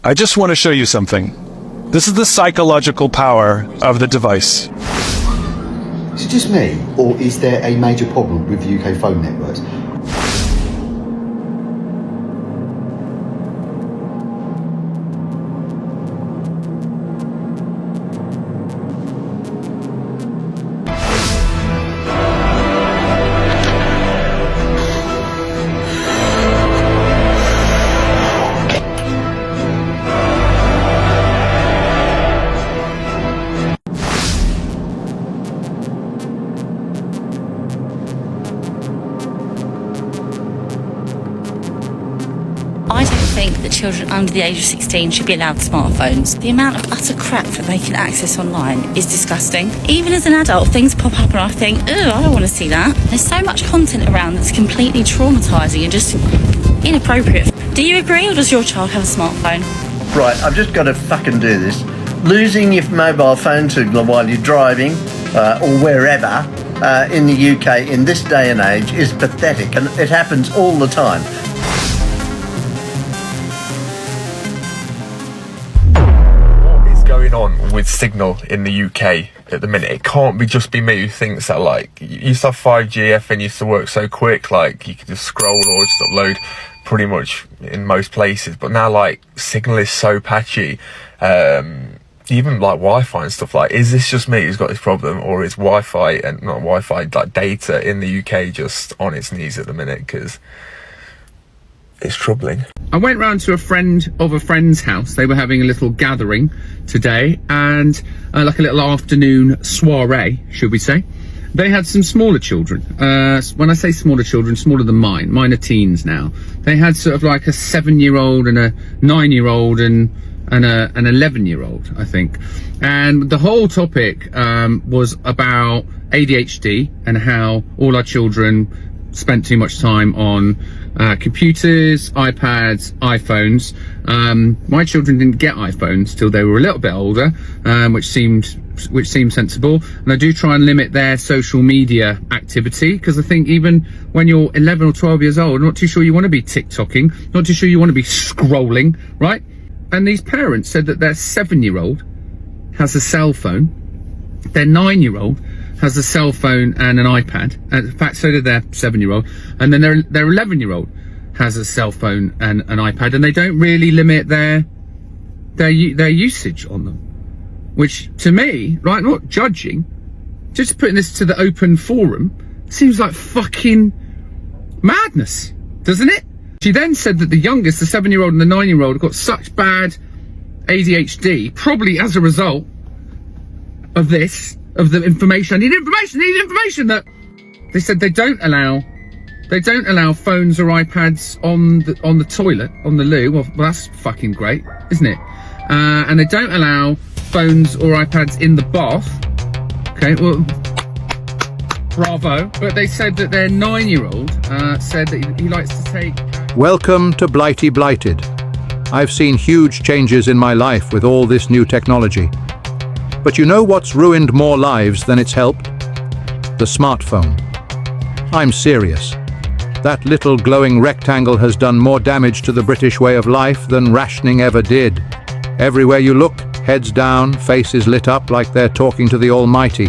I just want to show you something. This is the psychological power of the device. Is it just me, or is there a major problem with UK phone networks? I don't think that children under the age of 16 should be allowed smartphones. The amount of utter crap that they can access online is disgusting. Even as an adult, things pop up and I think, ugh, I don't want to see that. There's so much content around that's completely traumatising and just inappropriate. Do you agree, or does your child have a smartphone? Right, I've just got to fucking do this. Losing your mobile phone signal while you're driving or wherever in the UK in this day and age is pathetic, and it happens all the time. Going on with signal in the UK at the minute? It can't just be me who thinks that. Like, you used to have 5G, FM used to work so quick, like you could just scroll or just upload pretty much in most places, but now like signal is so patchy, even like Wi-Fi and stuff. Like, is this just me who's got this problem, or is Wi-Fi and not Wi-Fi, like data in the UK just on its knees at the minute? Because it's troubling. I went round to a friend of a friend's house. They were having a little gathering today, and like a little afternoon soiree, should we say. They had some smaller children. When I say smaller children, smaller than mine. Mine are teens now. They had sort of like a 7-year-old and a 9-year-old and an 11-year-old, I think. And the whole topic was about ADHD and how all our children spent too much time on computers, iPads, iPhones. My children didn't get iPhones till they were a little bit older, which seemed sensible. And I do try and limit their social media activity, because I think even when you're 11 or 12 years old, I'm not too sure you want to be TikToking, not too sure you want to be scrolling, right? And these parents said that their 7-year-old has a cell phone, their 9-year-old has a cell phone and an iPad. In fact, so did their 7-year-old. And then their 11-year-old has a cell phone and an iPad, and they don't really limit their usage on them. Which, to me, right, not judging, just putting this to the open forum, seems like fucking madness, doesn't it? She then said that the youngest, the 7-year-old and the 9-year-old, got such bad ADHD, probably as a result of this, of the information. I need information, that they said they don't allow phones or iPads on the toilet, on the loo. Well, that's fucking great, isn't it? And they don't allow phones or iPads in the bath. Okay, well, bravo. But they said that their 9-year-old said that he likes to take... Welcome to Blighty Blighted. I've seen huge changes in my life with all this new technology. But you know what's ruined more lives than it's helped? The smartphone. I'm serious. That little glowing rectangle has done more damage to the British way of life than rationing ever did. Everywhere you look, heads down, faces lit up like they're talking to the Almighty.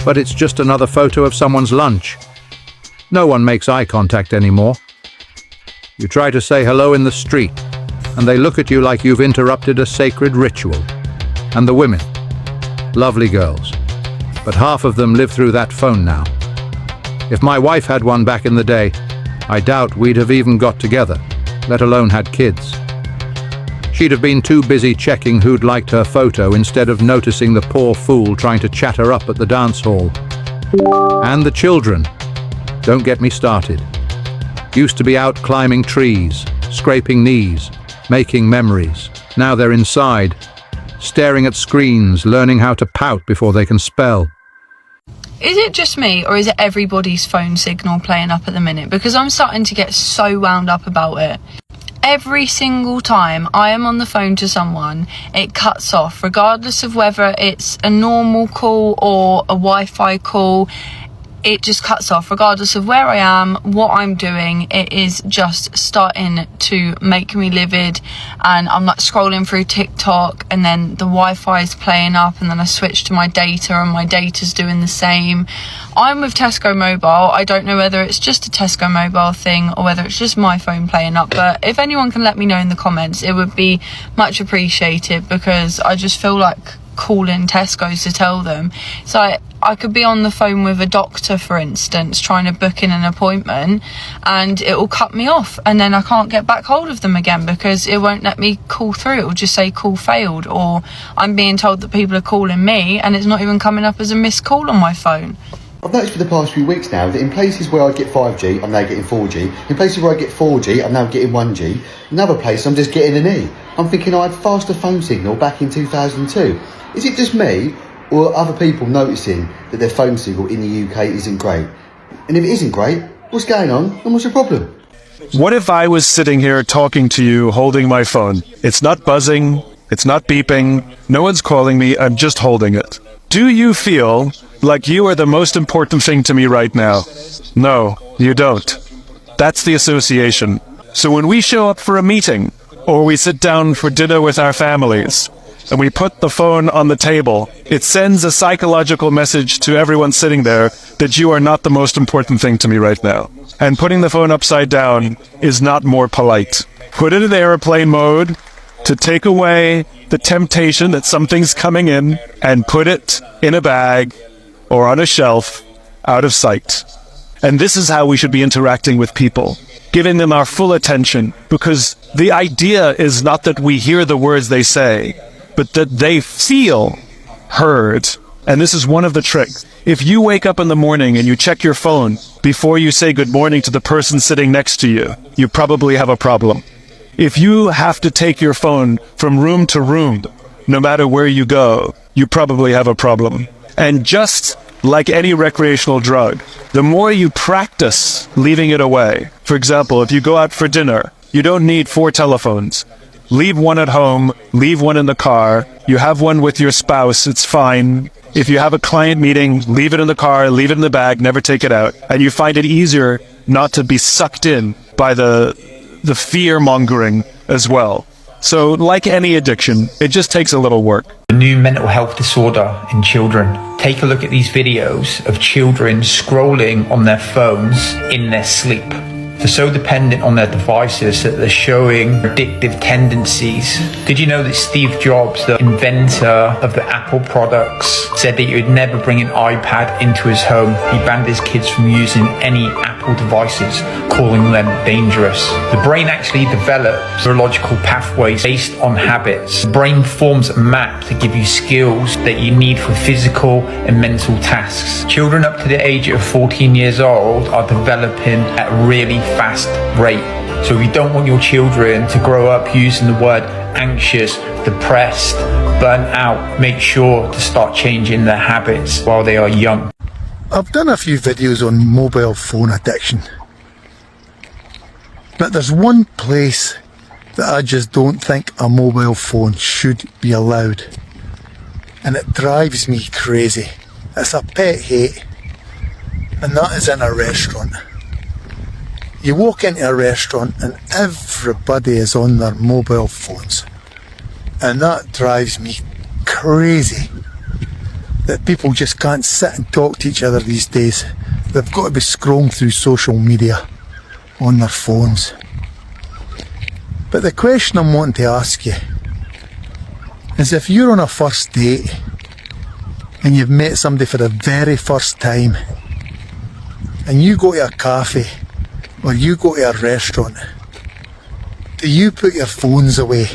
But it's just another photo of someone's lunch. No one makes eye contact anymore. You try to say hello in the street, and they look at you like you've interrupted a sacred ritual. And the women. Lovely girls. But half of them live through that phone now. If my wife had one back in the day, I doubt we'd have even got together, let alone had kids. She'd have been too busy checking who'd liked her photo instead of noticing the poor fool trying to chat her up at the dance hall. And the children. Don't get me started. Used to be out climbing trees, scraping knees, making memories. Now they're inside, staring at screens, learning how to pout before they can spell. Is it just me, or is it everybody's phone signal playing up at the minute? Because I'm starting to get so wound up about it. Every single time I am on the phone to someone, it cuts off, regardless of whether it's a normal call or a Wi-Fi call. it just cuts off regardless of where I am, what I'm doing. It is just starting to make me livid, and I'm like scrolling through TikTok, and then the Wi-Fi is playing up, and then I switch to my data and my data's doing the same. I'm with Tesco Mobile. I don't know whether it's just a Tesco Mobile thing or whether it's just my phone playing up, but if anyone can let me know in the comments, it would be much appreciated, because I just feel like calling Tesco's to tell them. So I could be on the phone with a doctor, for instance, trying to book in an appointment, and it will cut me off, and then I can't get back hold of them again because it won't let me call through. It will just say call failed, or I'm being told that people are calling me and it's not even coming up as a missed call on my phone. I've noticed for the past few weeks now that in places where I get 5G, I'm now getting 4G. In places where I get 4G, I'm now getting 1G. In other places, I'm just getting an E. I'm thinking I had faster phone signal back in 2002. Is it just me, or are other people noticing that their phone signal in the UK isn't great? And if it isn't great, what's going on and what's the problem? What if I was sitting here talking to you, holding my phone? It's not buzzing, it's not beeping, no one's calling me, I'm just holding it. Do you feel like you are the most important thing to me right now? No, you don't. That's the association. So when we show up for a meeting, or we sit down for dinner with our families, and we put the phone on the table, it sends a psychological message to everyone sitting there that you are not the most important thing to me right now. And putting the phone upside down is not more polite. Put it in airplane mode to take away the temptation that something's coming in, and put it in a bag or on a shelf out of sight. And this is how we should be interacting with people, giving them our full attention, because the idea is not that we hear the words they say, but that they feel heard. And this is one of the tricks. If you wake up in the morning and you check your phone before you say good morning to the person sitting next to you, you probably have a problem. If you have to take your phone from room to room, no matter where you go, you probably have a problem. And just like any recreational drug, the more you practice leaving it away. For example, if you go out for dinner, you don't need 4 telephones. Leave one at home, leave one in the car. You have one with your spouse, it's fine. If you have a client meeting, leave it in the car, leave it in the bag, never take it out. And you find it easier not to be sucked in by the fear-mongering as well. So, like any addiction, it just takes a little work. The new mental health disorder in children. Take a look at these videos of children scrolling on their phones in their sleep. They're so dependent on their devices that they're showing addictive tendencies. Did you know that Steve Jobs, the inventor of the Apple products, said that he would never bring an iPad into his home? He banned his kids from using any Apple devices, calling them dangerous. The brain actually develops neurological pathways based on habits. The brain forms a map to give you skills that you need for physical and mental tasks. Children up to the age of 14 years old are developing at a really fast rate. So if you don't want your children to grow up using the word anxious, depressed, burnt out, make sure to start changing their habits while they are young. I've done a few videos on mobile phone addiction, but there's one place that I just don't think a mobile phone should be allowed, and it drives me crazy. It's a pet hate, and that is in a restaurant. You walk into a restaurant and everybody is on their mobile phones, and that drives me crazy. That people just can't sit and talk to each other these days. They've got to be scrolling through social media on their phones. But the question I'm wanting to ask you is, if you're on a first date and you've met somebody for the very first time, and you go to a cafe or you go to a restaurant, do you put your phones away,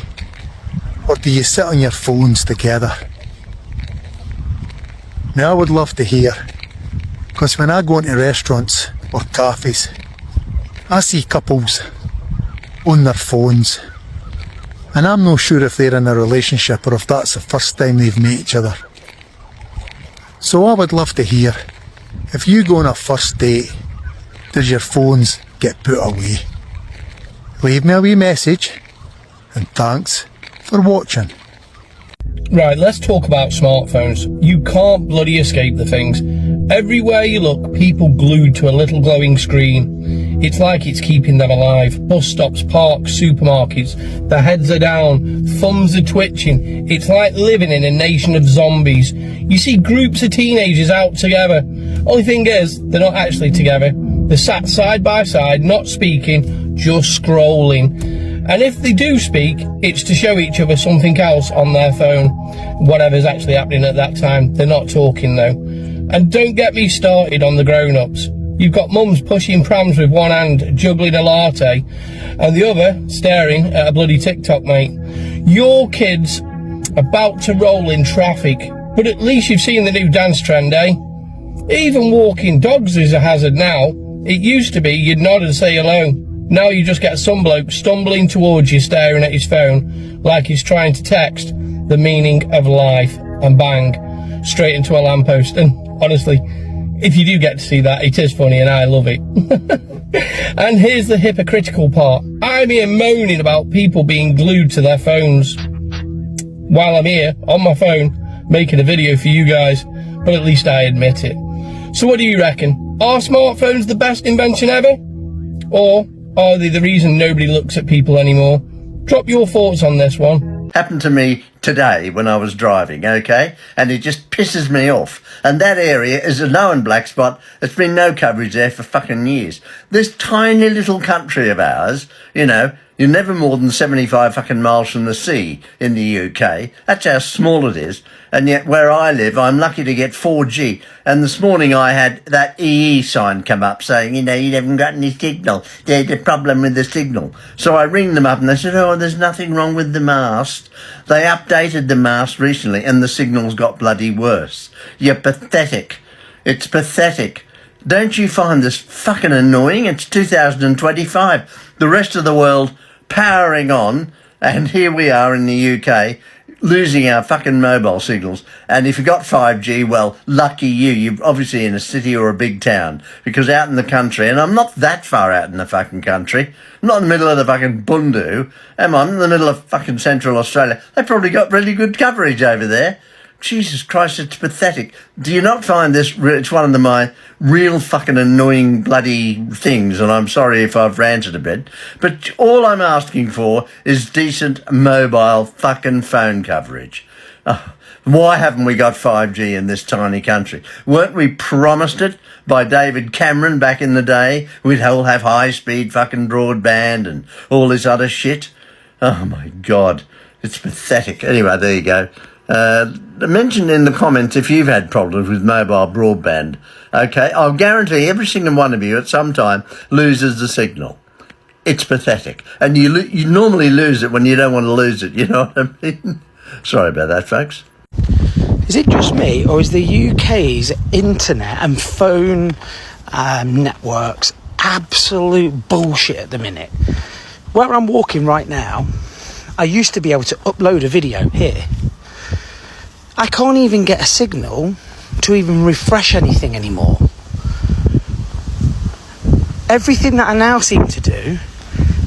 or do you sit on your phones together? Now I would love to hear, because when I go into restaurants or cafes, I see couples on their phones, and I'm not sure if they're in a relationship or if that's the first time they've met each other. So I would love to hear, if you go on a first date, does your phones get put away? Leave me a wee message, and thanks for watching. Right, let's talk about smartphones. You can't bloody escape the things. Everywhere you look, people glued to a little glowing screen. It's like it's keeping them alive. Bus stops, parks, supermarkets, their heads are down, thumbs are twitching. It's like living in a nation of zombies. You see groups of teenagers out together. Only thing is, they're not actually together. They're sat side by side, not speaking, just scrolling. And if they do speak, it's to show each other something else on their phone. Whatever's actually happening at that time. They're not talking though. And don't get me started on the grown-ups. You've got mums pushing prams with one hand, juggling a latte, and the other staring at a bloody TikTok, mate. Your kid's about to roll in traffic, but at least you've seen the new dance trend, eh? Even walking dogs is a hazard now. It used to be you'd nod and say hello. Now you just get some bloke stumbling towards you staring at his phone like he's trying to text the meaning of life, and bang, straight into a lamppost. And honestly, if you do get to see that, it is funny and I love it. And here's the hypocritical part. I'm here moaning about people being glued to their phones while I'm here on my phone making a video for you guys, but at least I admit it. So what do you reckon? Are smartphones the best invention ever? Or are they the reason nobody looks at people anymore? Drop your thoughts on this one. Happened to me today when I was driving, okay? And it just pisses me off. And that area is a known black spot. There's been no coverage there for fucking years. This tiny little country of ours, you know, you're never more than 75 fucking miles from the sea in the UK. That's how small it is. And yet where I live, I'm lucky to get 4G. And this morning I had that EE sign come up saying, you know, you haven't got any signal. There's a problem with the signal. So I ring them up and they said, oh, there's nothing wrong with the mast. They updated the mast recently and the signal's got bloody worse. You're pathetic. It's pathetic. Don't you find this fucking annoying? It's 2025. The rest of the world powering on, and here we are in the UK losing our fucking mobile signals. And if you got 5G, well, lucky you. You're obviously in a city or a big town, because out in the country, and I'm not that far out in the fucking country, I'm not in the middle of the fucking Bundu, am I? I'm in the middle of fucking Central Australia. They've probably got really good coverage over there. Jesus Christ, it's pathetic. Do you not find this, it's one of my real fucking annoying bloody things, and I'm sorry if I've ranted a bit, but all I'm asking for is decent mobile fucking phone coverage. Why haven't we got 5G in this tiny country? Weren't we promised it by David Cameron back in the day? We'd all have high-speed fucking broadband and all this other shit. Oh my God, it's pathetic. Anyway, there you go. Mention in the comments if you've had problems with mobile broadband. Okay, I'll guarantee every single one of you at some time loses the signal. It's pathetic. And you normally lose it when you don't want to lose it, you know what I mean? Sorry about that, folks. Is it just me, or is the UK's internet and phone networks absolute bullshit at the minute? Where I'm walking right now, I used to be able to upload a video here. I can't even get a signal to even refresh anything anymore. Everything that I now seem to do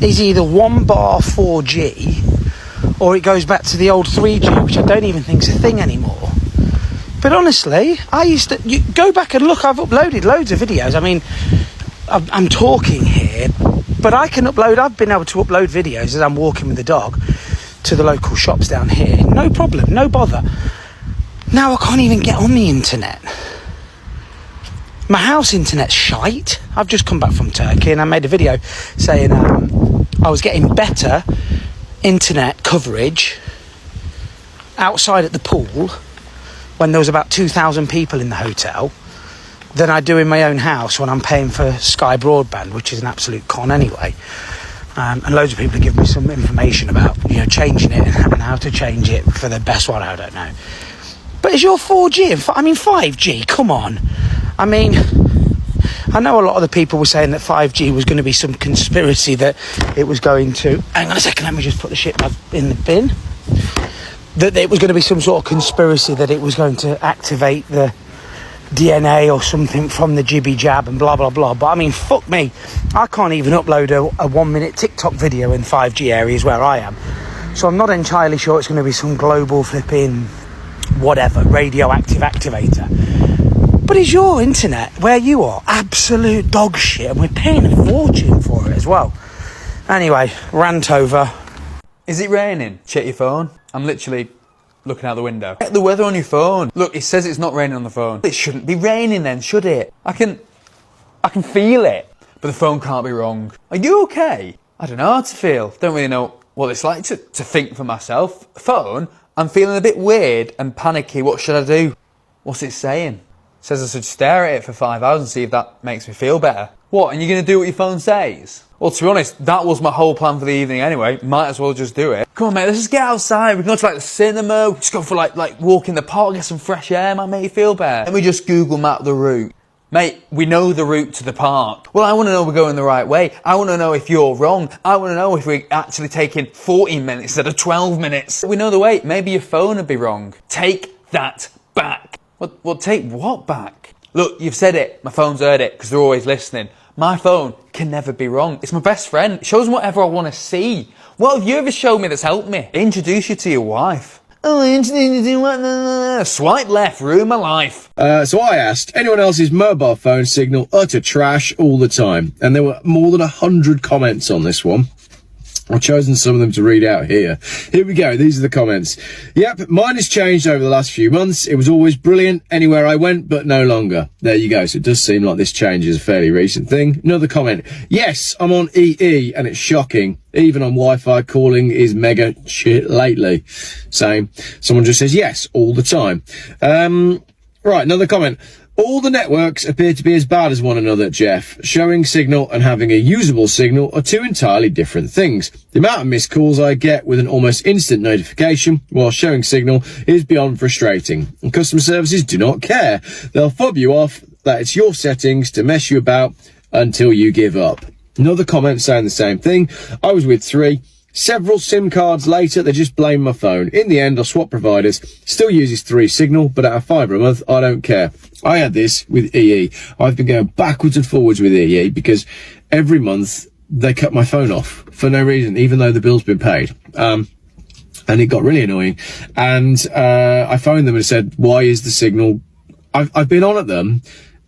is either 1 bar 4G or it goes back to the old 3G, which I don't even think is a thing anymore. But honestly, you go back and look, I've uploaded loads of videos. I mean, I'm talking here, but I've been able to upload videos as I'm walking with the dog to the local shops down here. No problem, no bother. Now I can't even get on the internet. My house internet's shite. I've just come back from Turkey and I made a video saying I was getting better internet coverage outside at the pool when there was about 2,000 people in the hotel than I do in my own house when I'm paying for Sky Broadband, which is an absolute con anyway. And loads of people have given me some information about, you know, changing it and how to change it for the best one. I don't know. But is your 4G? 5G, come on. I mean, I know a lot of the people were saying that 5G was going to be some conspiracy that it was going to... Hang on a second, let me just put the shit back in the bin. That it was going to be some sort of conspiracy that it was going to activate the DNA or something from the jibby jab and blah, blah, blah. But I mean, fuck me. I can't even upload a 1-minute TikTok video in 5G areas where I am. So I'm not entirely sure it's going to be some global flipping... whatever, radioactive activator. But is your internet, where you are, absolute dog shit, and we're paying a fortune for it as well? Anyway, rant over. Is it raining? Check your phone. I'm literally looking out the window. Check the weather on your phone. Look, it says it's not raining on the phone. It shouldn't be raining then, should it? I can feel it, but the phone can't be wrong. Are you okay? I don't know how to feel. Don't really know what it's like to think for myself. Phone, I'm feeling a bit weird and panicky. What should I do? What's it saying? It says I should stare at it for 5 hours and see if that makes me feel better. What, and you're going to do what your phone says? Well, to be honest, that was my whole plan for the evening anyway. Might as well just do it. Come on, mate, let's just get outside. We can go to, like, the cinema. We just go for, like walk in the park, get some fresh air. Might make you feel better. Let me just Google map the route. Mate, we know the route to the park. Well, I want to know we're going the right way. I want to know if you're wrong. I want to know if we're actually taking 14 minutes instead of 12 minutes. We know the way. Maybe your phone would be wrong. Take that back. Well, take what back? Look, you've said it. My phone's heard it because they're always listening. My phone can never be wrong. It's my best friend. It shows me whatever I want to see. What have you ever shown me that's helped me? Introduce you to your wife. Oh, I just need to do what? Swipe left, ruin my life. So I asked, anyone else's mobile phone signal utter trash all the time? And there were more than 100 comments on this one. I've chosen some of them to read out here. Here we go. These are the comments. Yep, mine has changed over the last few months. It was always brilliant anywhere I went, but no longer. There you go. So it does seem like this change is a fairly recent thing. Another comment. Yes, I'm on EE and it's shocking. Even on Wi-Fi, calling is mega shit lately. Same. Someone just says yes all the time. Right, another comment. All the networks appear to be as bad as one another, Jeff. Showing signal and having a usable signal are two entirely different things. The amount of missed calls I get with an almost instant notification while showing signal is beyond frustrating. And customer services do not care. They'll fob you off that it's your settings to mess you about until you give up. Another comment saying the same thing. I was with 3. Several SIM cards later, they just blame my phone. In the end, I swapped providers. Still uses 3 signal, but at a £5 a month, I don't care. I had this with EE. I've been going backwards and forwards with EE because every month they cut my phone off for no reason, even though the bill's been paid. And it got really annoying. And I phoned them and said, why is the signal... I've been on at them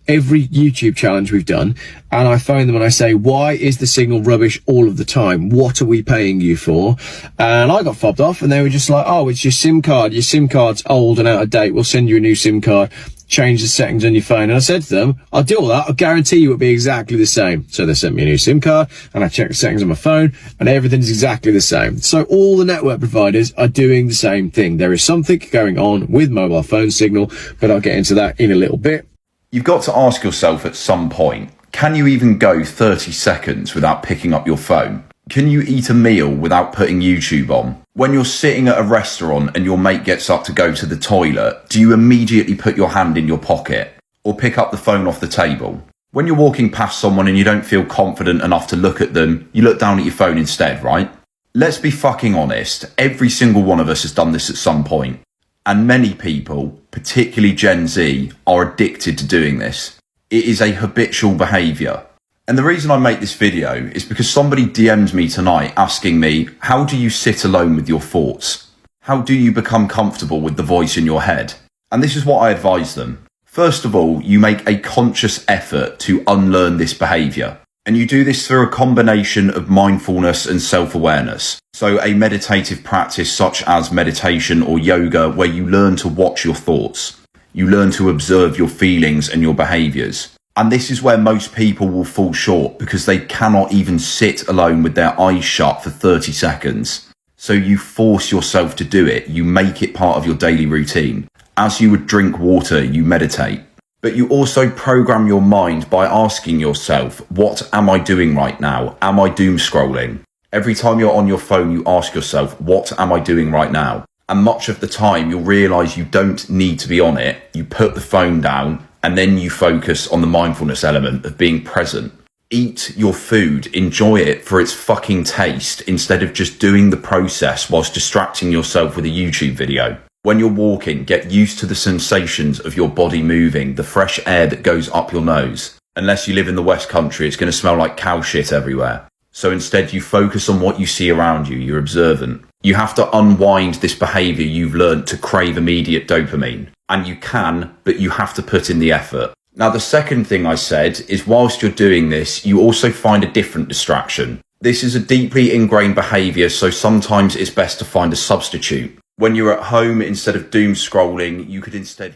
every YouTube challenge we've done, and I phone them and I say, why is the signal rubbish all of the time? What are we paying you for? And I got fobbed off, and they were just like, oh, it's your SIM card. Your SIM card's old and out of date. We'll send you a new SIM card. Change the settings on your phone. And I said to them, I'll do all that. I'll guarantee you it'll be exactly the same. So they sent me a new SIM card, and I checked the settings on my phone, and everything's exactly the same. So all the network providers are doing the same thing. There is something going on with mobile phone signal, but I'll get into that in a little bit. You've got to ask yourself at some point, can you even go 30 seconds without picking up your phone? Can you eat a meal without putting YouTube on? When you're sitting at a restaurant and your mate gets up to go to the toilet, do you immediately put your hand in your pocket or pick up the phone off the table? When you're walking past someone and you don't feel confident enough to look at them, you look down at your phone instead, right? Let's be fucking honest. Every single one of us has done this at some point. And many people, particularly Gen Z, are addicted to doing this. It is a habitual behaviour. And the reason I make this video is because somebody DM'd me tonight asking me, how do you sit alone with your thoughts? How do you become comfortable with the voice in your head? And this is what I advise them. First of all, you make a conscious effort to unlearn this behaviour. And you do this through a combination of mindfulness and self-awareness. So a meditative practice such as meditation or yoga, where you learn to watch your thoughts. You learn to observe your feelings and your behaviours. And this is where most people will fall short because they cannot even sit alone with their eyes shut for 30 seconds. So you force yourself to do it. You make it part of your daily routine. As you would drink water, you meditate. But you also program your mind by asking yourself, what am I doing right now? Am I doom scrolling? Every time you're on your phone, you ask yourself, what am I doing right now? And much of the time, you'll realise you don't need to be on it. You put the phone down and then you focus on the mindfulness element of being present. Eat your food, enjoy it for its fucking taste instead of just doing the process whilst distracting yourself with a YouTube video. When you're walking, get used to the sensations of your body moving, the fresh air that goes up your nose. Unless you live in the West Country, it's going to smell like cow shit everywhere. So instead you focus on what you see around you, you're observant. You have to unwind this behaviour you've learned to crave immediate dopamine. And you can, but you have to put in the effort. Now, the second thing I said is whilst you're doing this, you also find a different distraction. This is a deeply ingrained behaviour, so sometimes it's best to find a substitute. When you're at home, instead of doom scrolling, you could instead...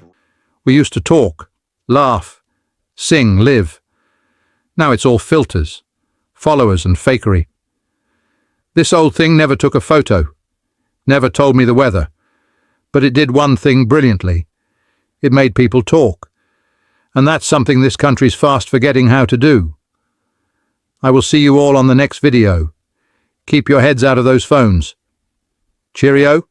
We used to talk, laugh, sing, live. Now it's all filters, followers and fakery. This old thing never took a photo, never told me the weather, but it did one thing brilliantly. It made people talk. And that's something this country's fast forgetting how to do. I will see you all on the next video. Keep your heads out of those phones. Cheerio.